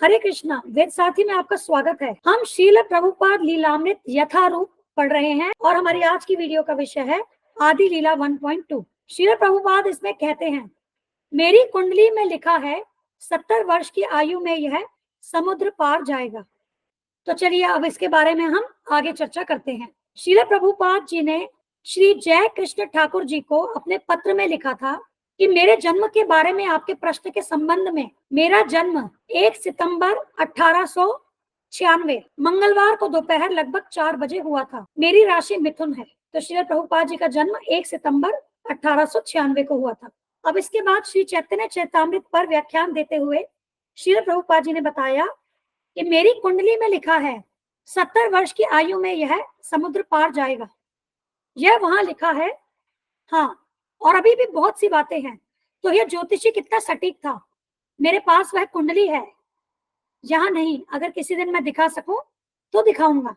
हरे कृष्णा। वेद साथी में आपका स्वागत है। हम श्रील प्रभुपाद लीलामृत यथारूप पढ़ रहे हैं और हमारी आज की वीडियो का विषय है आदि लीला 1.2। श्रील प्रभुपाद इसमें कहते हैं, मेरी कुंडली में लिखा है 70 वर्ष की आयु में यह समुद्र पार जाएगा। तो चलिए अब इसके बारे में हम आगे चर्चा करते हैं। श्रील प्रभुपाद जी ने श्री जय कृष्ण ठाकुर जी को अपने पत्र में लिखा था कि मेरे जन्म के बारे में आपके प्रश्न के संबंध में, मेरा जन्म 1 सितंबर 1896 मंगलवार को दोपहर लगभग 4 बजे हुआ था। मेरी राशि मिथुन है। तो श्री प्रभुपाद जी का जन्म 1 सितंबर 1896 को हुआ था। अब इसके बाद श्री चैतन्य चैतामृत पर व्याख्यान देते हुए श्री प्रभुपाद जी ने बताया कि मेरी कुंडली में लिखा है 70 वर्ष की आयु में यह समुद्र पार जाएगा। यह वहां लिखा है। हाँ, और अभी भी बहुत सी बातें हैं। तो यह ज्योतिषी कितना सटीक था। मेरे पास वह कुंडली है, यहाँ नहीं। अगर किसी दिन मैं दिखा सकूं तो दिखाऊंगा।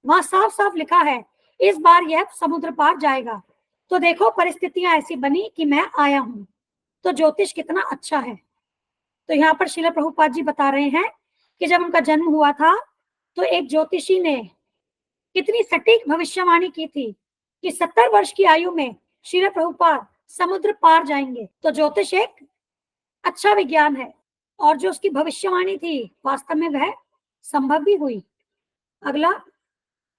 वहां साफ साफ लिखा है इस बार यह समुद्र पार जाएगा। तो देखो परिस्थितियां ऐसी बनी कि मैं आया हूं। तो ज्योतिष कितना अच्छा है। तो यहाँ पर श्रील प्रभुपाद जी बता रहे हैं कि जब उनका जन्म हुआ था तो एक ज्योतिषी ने कितनी सटीक भविष्यवाणी की थी कि 70 वर्ष की आयु में श्रील प्रभुपाद समुद्र पार जाएंगे। तो ज्योतिष एक अच्छा विज्ञान है और जो उसकी भविष्यवाणी थी वास्तव में वह संभव भी हुई। अगला,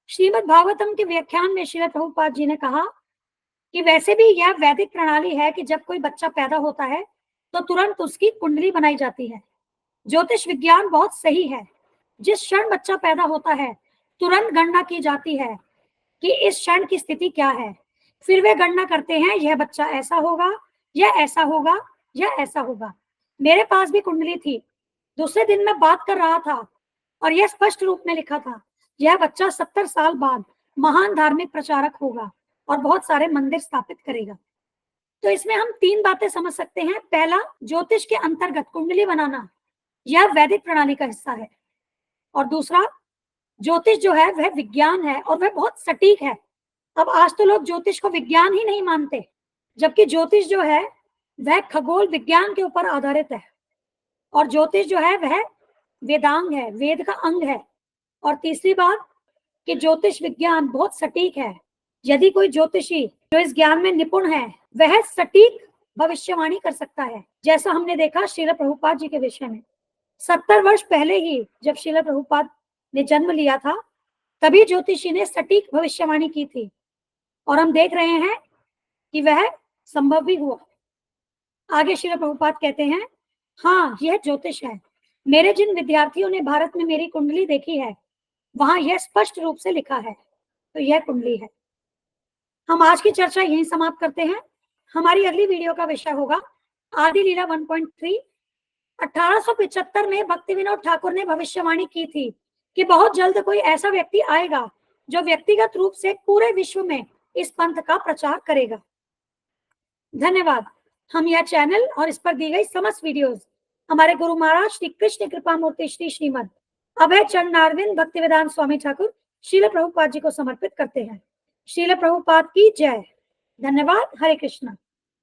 श्रीमद् भागवतम के व्याख्यान में श्रील प्रभुपाद जी ने कहा कि वैसे भी यह वैदिक प्रणाली है कि जब कोई बच्चा पैदा होता है तो तुरंत उसकी कुंडली बनाई जाती है। ज्योतिष विज्ञान बहुत सही है। जिस क्षण बच्चा पैदा होता है तुरंत गणना की जाती है कि इस क्षण की स्थिति क्या है। फिर वे गणना करते हैं यह बच्चा ऐसा होगा, यह ऐसा होगा, यह ऐसा होगा। मेरे पास भी कुंडली थी। दूसरे दिन मैं बात कर रहा था और यह स्पष्ट रूप में लिखा था यह बच्चा 70 साल बाद महान धार्मिक प्रचारक होगा और बहुत सारे मंदिर स्थापित करेगा। तो इसमें हम 3 बातें समझ सकते हैं। पहला, ज्योतिष के अंतर्गत कुंडली बनाना यह वैदिक प्रणाली का हिस्सा है। और दूसरा, ज्योतिष जो है वह विज्ञान है और वह बहुत सटीक है। अब आज तो लोग ज्योतिष को विज्ञान ही नहीं मानते, जबकि ज्योतिष जो है वह खगोल विज्ञान के ऊपर आधारित है। और ज्योतिष जो है वह वेदांग है, वेद का अंग है। और तीसरी बात कि ज्योतिष विज्ञान बहुत सटीक है। यदि कोई ज्योतिषी जो इस ज्ञान में निपुण है वह सटीक भविष्यवाणी कर सकता है, जैसा हमने देखा श्रील प्रभुपाद जी के विषय में। 70 वर्ष पहले ही जब श्रील प्रभुपाद ने जन्म लिया था तभी ज्योतिषी ने सटीक भविष्यवाणी की थी और हम देख रहे हैं कि वह संभव भी हुआ। आगे श्रील प्रभुपाद कहते हैं, हाँ यह ज्योतिष है। मेरे जिन विद्यार्थियों ने भारत में मेरी कुंडली देखी है वहां यह स्पष्ट रूप से लिखा है। तो यह कुंडली है। हम आज की चर्चा यहीं समाप्त करते हैं। हमारी अगली वीडियो का विषय होगा आदि लीला 1.3। 1875 में भक्ति विनोद ठाकुर ने भविष्यवाणी की थी कि बहुत जल्द कोई ऐसा व्यक्ति आएगा जो व्यक्तिगत रूप से पूरे विश्व में इस पंथ का प्रचार करेगा। धन्यवाद। हम यह चैनल और इस पर दी गई समस्त वीडियोस हमारे गुरु महाराज श्री कृष्ण कृपा मूर्ति श्री श्रीमद अभय चरणारविंद भक्तिवेदांत स्वामी ठाकुर श्रील प्रभुपाद जी को समर्पित करते हैं। श्रील प्रभुपाद की जय। धन्यवाद। हरे कृष्णा।